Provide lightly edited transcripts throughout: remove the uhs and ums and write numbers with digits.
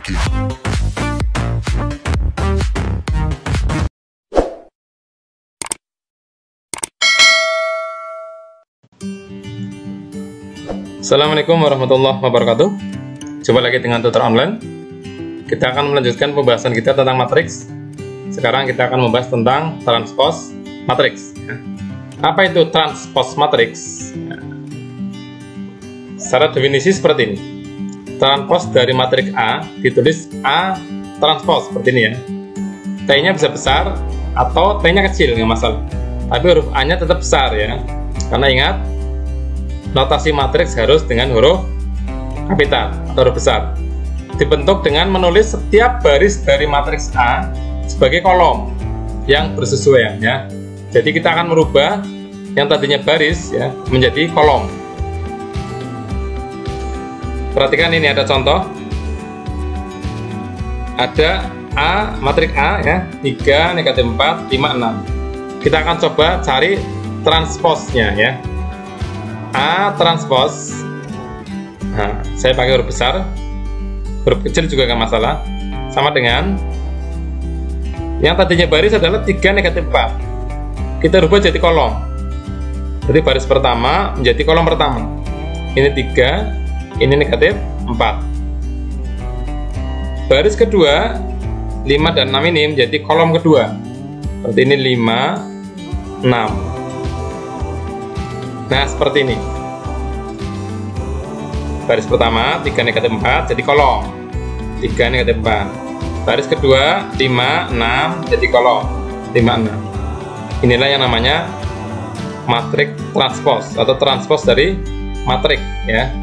lagi. Assalamualaikum warahmatullahi wabarakatuh. Coba lagi dengan tutor online. Kita akan melanjutkan pembahasan kita tentang matriks. Sekarang kita akan membahas tentang transpose matriks. Apa itu transpose matriks? Secara definisi seperti ini. Transpose dari matriks A ditulis A transpose seperti ini ya. T-nya bisa besar atau T-nya kecil, nggak masalah. Tapi huruf A-nya tetap besar ya. Karena ingat, notasi matriks harus dengan huruf kapital atau huruf besar. Dibentuk dengan menulis setiap baris dari matriks A sebagai kolom yang bersesuaian ya. Jadi kita akan merubah yang tadinya baris ya menjadi kolom. Perhatikan ini ada contoh. Ada A, matriks A ya, 3, negatif 4, 5, 6. Kita akan coba cari transposnya ya. A transpose. Nah, saya pakai huruf besar. Huruf kecil juga nggak masalah. Sama dengan yang tadinya baris adalah 3, negatif 4. Kita rubah jadi kolom. Jadi baris pertama menjadi kolom pertama. Ini 3. Ini negatif 4. Baris kedua 5 dan 6 ini menjadi kolom kedua. Berarti ini 5, 6. Nah seperti ini. Baris pertama 3, negatif 4 jadi kolom. 3, negatif 4. Baris kedua 5, 6 jadi kolom. 5, 6. Inilah yang namanya matriks transpose atau transpose dari matriks ya.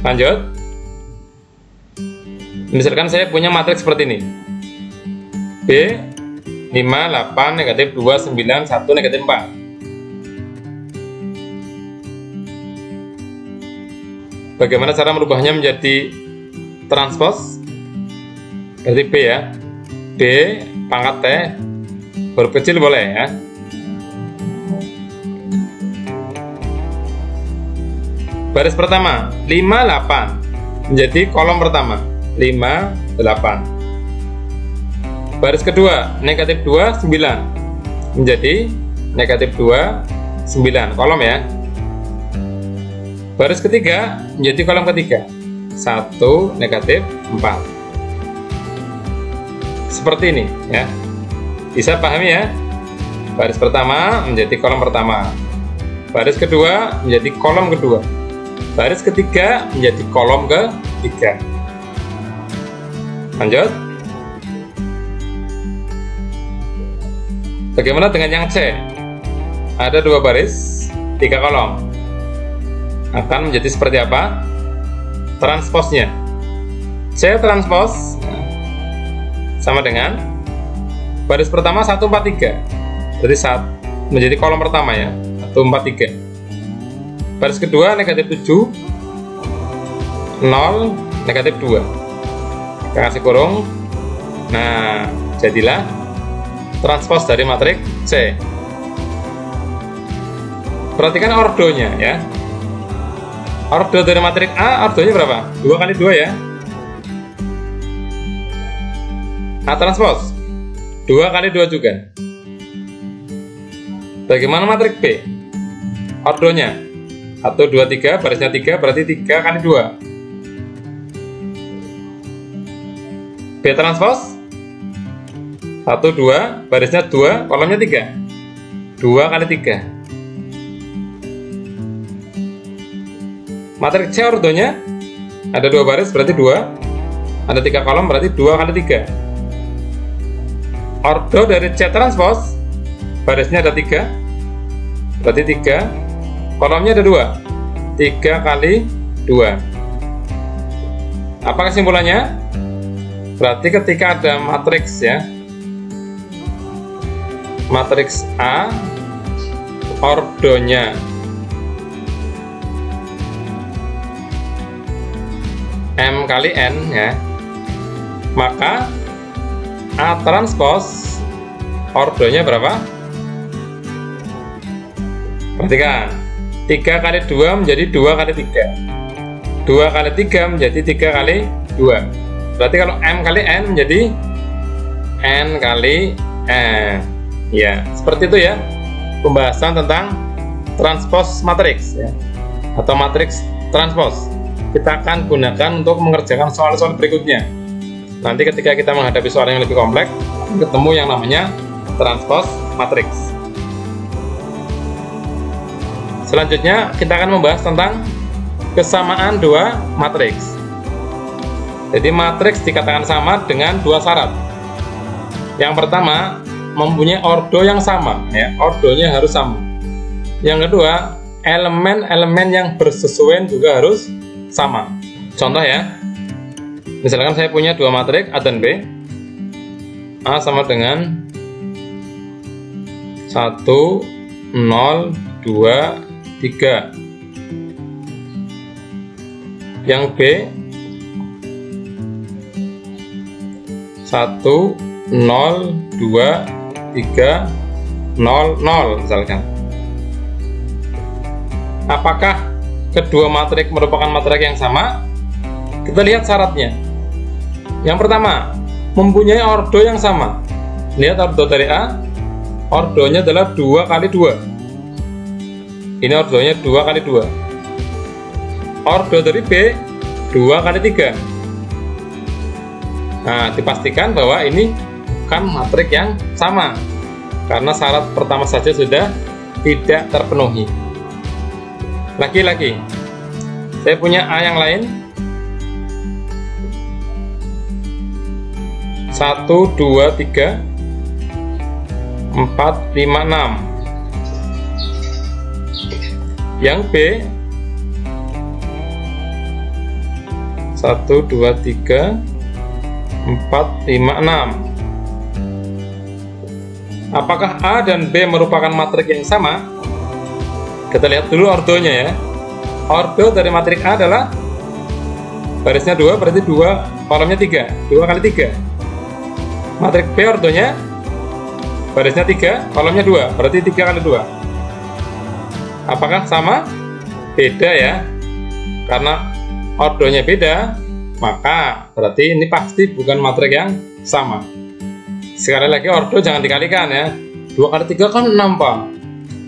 Lanjut. Misalkan saya punya matriks seperti ini. B 5, 8, negatif 2, 9, 1, negatif 4. Bagaimana cara merubahnya menjadi transpose? Berarti B ya. B pangkat T, huruf kecil boleh ya. Baris pertama 5, 8 menjadi kolom pertama 5, 8. Baris kedua negatif 2, 9 menjadi negatif 2, 9 kolom ya. Baris ketiga menjadi kolom ketiga 1, negatif 4. Seperti ini ya. Bisa pahami ya. Baris pertama menjadi kolom pertama. Baris kedua menjadi kolom kedua. Baris ketiga menjadi kolom ketiga. Lanjut. Bagaimana dengan yang C? Ada 2 baris, 3 kolom. Akan menjadi seperti apa? Transposnya. C transpose sama dengan baris pertama 1, 4, 3. Berarti menjadi kolom pertama ya. 1, 4, 3. Baris kedua negatif 7, 0, negatif 2. Kita kasih kurung. Nah, jadilah transpose dari matriks C. Perhatikan ordonya ya. Ordo dari matriks A, ordonya berapa? 2 kali 2 ya. A transpose 2 kali 2 juga. Bagaimana matriks B? Ordonya 1, 2, 3, barisnya 3, berarti 3 kali 2. B transpose 1, 2, barisnya 2, kolomnya 3. 2 kali 3. Matriks C ordonya ada 2 baris, berarti 2. Ada 3 kolom, berarti 2 kali 3. Ordo dari C transpose, barisnya ada 3, berarti 3. Kolomnya ada 2, 3 kali 2. Apa kesimpulannya? Berarti ketika ada matriks ya, matriks A, ordonya M kali N ya, maka A transpose ordonya berapa? Perhatikan. 3 kali 2 menjadi 2 kali 3. 2 kali 3 menjadi 3 kali 2. Berarti kalau M kali N menjadi N kali N. Ya, seperti itu ya pembahasan tentang transpose matriks ya, atau matriks transpose. Kita akan gunakan untuk mengerjakan soal-soal berikutnya. Nanti ketika kita menghadapi soal yang lebih kompleks, ketemu yang namanya transpose matriks. Selanjutnya kita akan membahas tentang kesamaan dua matriks. Jadi matriks dikatakan sama dengan dua syarat. Yang pertama, mempunyai ordo yang sama ya, ordonya harus sama. Yang kedua, elemen-elemen yang bersesuaian juga harus sama. Contoh ya, misalkan saya punya dua matriks A dan B. A sama dengan 1, 0, 2, 3. Yang B 1, 0, 2, 3, 0, 0 misalkan. Apakah kedua matriks merupakan matriks yang sama? Kita lihat syaratnya. Yang pertama, mempunyai ordo yang sama. Lihat ordo dari A, ordonya adalah 2 kali 2. Ini ordonya 2 kali 2. Ordo dari B 2 kali 3. Nah, dipastikan bahwa ini bukan matriks yang sama karena syarat pertama saja sudah tidak terpenuhi. Lagi-lagi, saya punya A yang lain. 1, 2, 3, 4, 5, 6. Yang B 1, 2, 3, 4, 5, 6. Apakah A dan B merupakan matriks yang sama? Kita lihat dulu ordonya ya. Ordo dari matriks A adalah barisnya 2, berarti 2, kolomnya 3, 2 kali 3. Matriks B ordonya barisnya 3, kolomnya 2, berarti 3 kali 2. Apakah sama? Beda ya. Karena ordonya beda, maka berarti ini pasti bukan matriks yang sama. Sekali lagi, ordo jangan dikalikan ya. 2 kali 3 kan 6 Pak.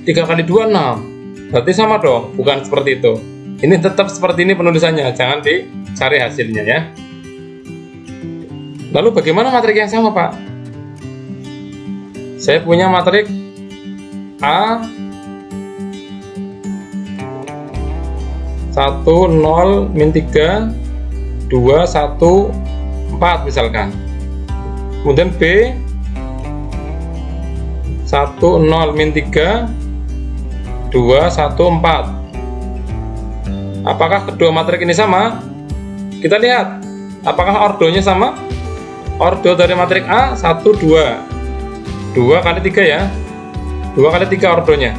3 kali 2 6. Berarti sama dong, bukan seperti itu. Ini tetap seperti ini penulisannya, jangan dicari hasilnya ya. Lalu bagaimana matriks yang sama Pak? Saya punya matriks A 1, 0, min 3, 2, 1, 4 misalkan. Kemudian B 1, 0, min 3, 2, 1, 4. Apakah kedua matriks ini sama? Kita lihat, apakah ordonya sama? Ordo dari matriks A 1, 2, 2 kali 3 ya, 2 kali 3 ordonya.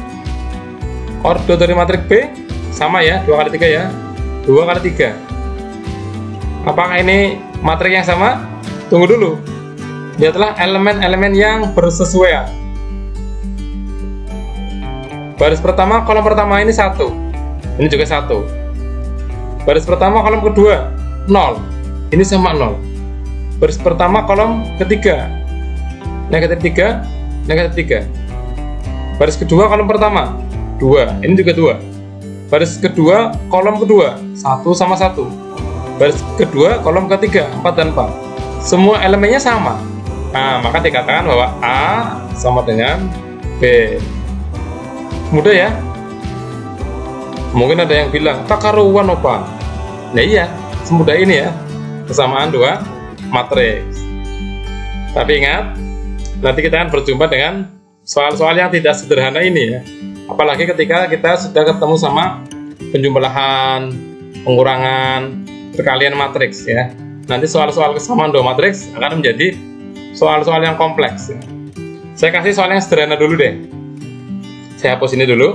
Ordo dari matriks B sama ya, 2 kali 3 ya, 2 kali 3. Apakah ini matriks yang sama? Tunggu dulu, lihatlah elemen-elemen yang bersesuaian. Baris pertama, kolom pertama ini 1, ini juga 1. Baris pertama, kolom kedua 0, ini sama 0. Baris pertama, kolom ketiga negatif 3, negatif 3. Baris kedua, kolom pertama 2, ini juga 2. Baris kedua, kolom kedua 1 sama 1. Baris kedua, kolom ketiga 4 dan 4. Semua elemennya sama. Nah, maka dikatakan bahwa A sama dengan B. Mudah ya? Mungkin ada yang bilang, tak karuan opa. Nah iya, semudah ini ya kesamaan dua matriks. Tapi ingat, nanti kita akan berjumpa dengan soal-soal yang tidak sederhana ini ya. Apalagi ketika kita sudah ketemu sama penjumlahan, pengurangan, perkalian matriks ya. Nanti soal-soal kesamaan dua matriks akan menjadi soal-soal yang kompleks ya. Saya kasih soal yang sederhana dulu deh. Saya hapus ini dulu.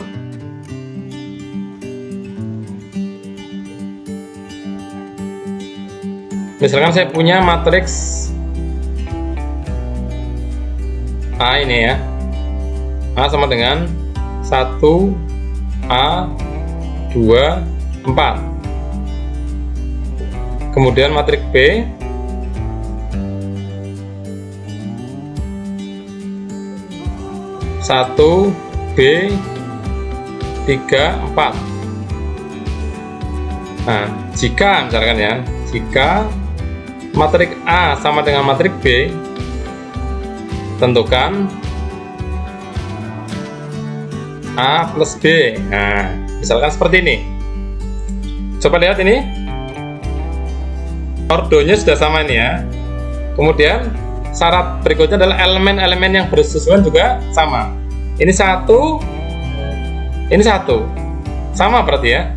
Misalkan saya punya matriks A ini ya. A sama dengan 1, A, 2, 4. Kemudian matriks B 1, B, 3, 4. Nah, jika misalkan ya, jika matrik A sama dengan matrik B, tentukan A plus B. Nah, misalkan seperti ini. Coba lihat ini, ordonya sudah sama ini ya. Kemudian syarat berikutnya adalah elemen-elemen yang bersusunan juga sama. Ini 1, ini 1, sama berarti ya.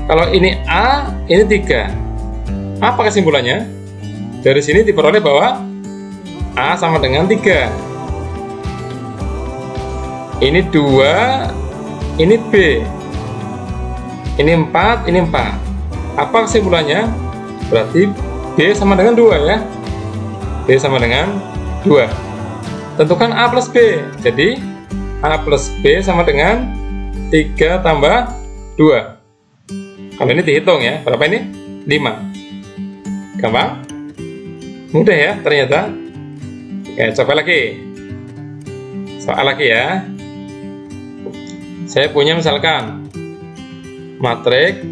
Kalau ini A, ini 3. Apa kesimpulannya? Dari sini diperoleh bahwa A sama dengan 3. Ini 2, ini B. Ini 4, ini 4. Apa kesimpulannya? Berarti B sama dengan 2 ya. B sama dengan 2. Tentukan A plus B. Jadi A plus B sama dengan 3 tambah 2. Kalau ini dihitung ya, berapa ini? 5. Gampang? Mudah ya ternyata. Oke, coba lagi. Soal lagi ya. Saya punya misalkan matrik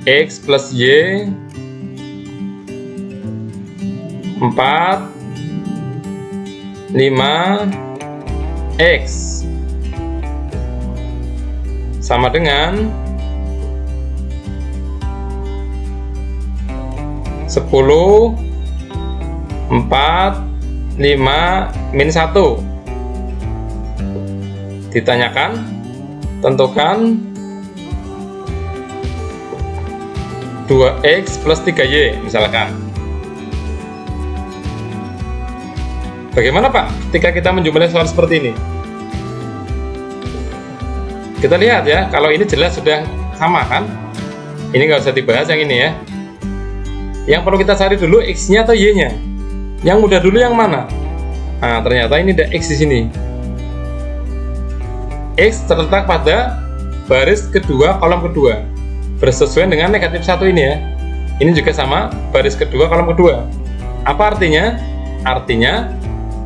X plus Y 4, 5, X sama dengan 10, 4, 5, min 1. Ditanyakan, tentukan 2X plus 3Y misalkan. Bagaimana Pak ketika kita menjumlahi soal seperti ini? Kita lihat ya, kalau ini jelas sudah sama kan. Ini nggak usah dibahas yang ini ya. Yang perlu kita cari dulu X-nya atau Y-nya. Yang mudah dulu yang mana? Nah, ternyata ini ada X di sini. X terletak pada baris kedua kolom kedua, bersesuaian dengan negatif 1 ini ya. Ini juga sama, baris kedua kolom kedua. Apa artinya? Artinya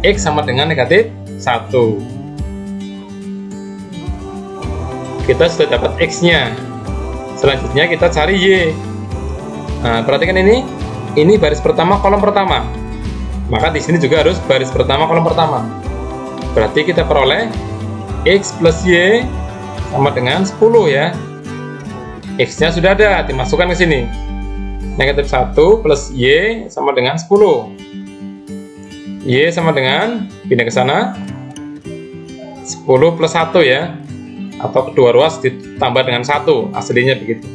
X sama dengan negatif 1. Kita sudah dapat X-nya. Selanjutnya kita cari Y. Nah, perhatikan ini baris pertama kolom pertama. Maka di sini juga harus baris pertama kolom pertama. Berarti kita peroleh X plus Y sama dengan 10 ya. X-nya sudah ada, dimasukkan ke sini. Negatif 1 plus Y sama dengan 10. Y sama dengan, pindah ke sana, 10 plus 1 ya. Atau kedua ruas ditambah dengan 1, aslinya begitu.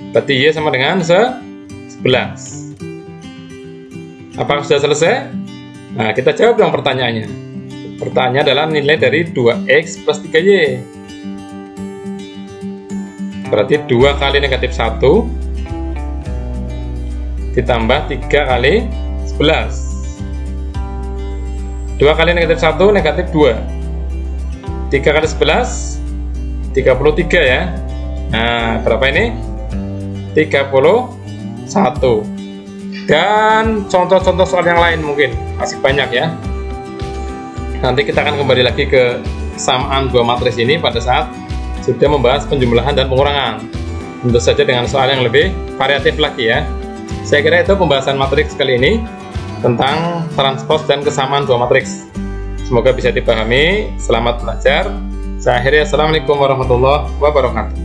Berarti Y sama dengan 11. Apakah sudah selesai? Nah, kita jawab dong pertanyaannya. Pertanyaan adalah nilai dari 2X plus 3Y. Berarti 2 kali negatif 1 ditambah 3 kali 11. 2 kali negatif 1 negatif 2. 3 kali 11 33 ya. Nah, berapa ini? 31. Dan contoh-contoh soal yang lain mungkin masih banyak ya. Nanti kita akan kembali lagi ke kesamaan dua matriks ini pada saat sudah membahas penjumlahan dan pengurangan. Tentu saja dengan soal yang lebih variatif lagi ya. Saya kira itu pembahasan matriks kali ini tentang transpos dan kesamaan dua matriks. Semoga bisa dipahami. Selamat belajar. Saya akhiri. Assalamualaikum warahmatullahi wabarakatuh.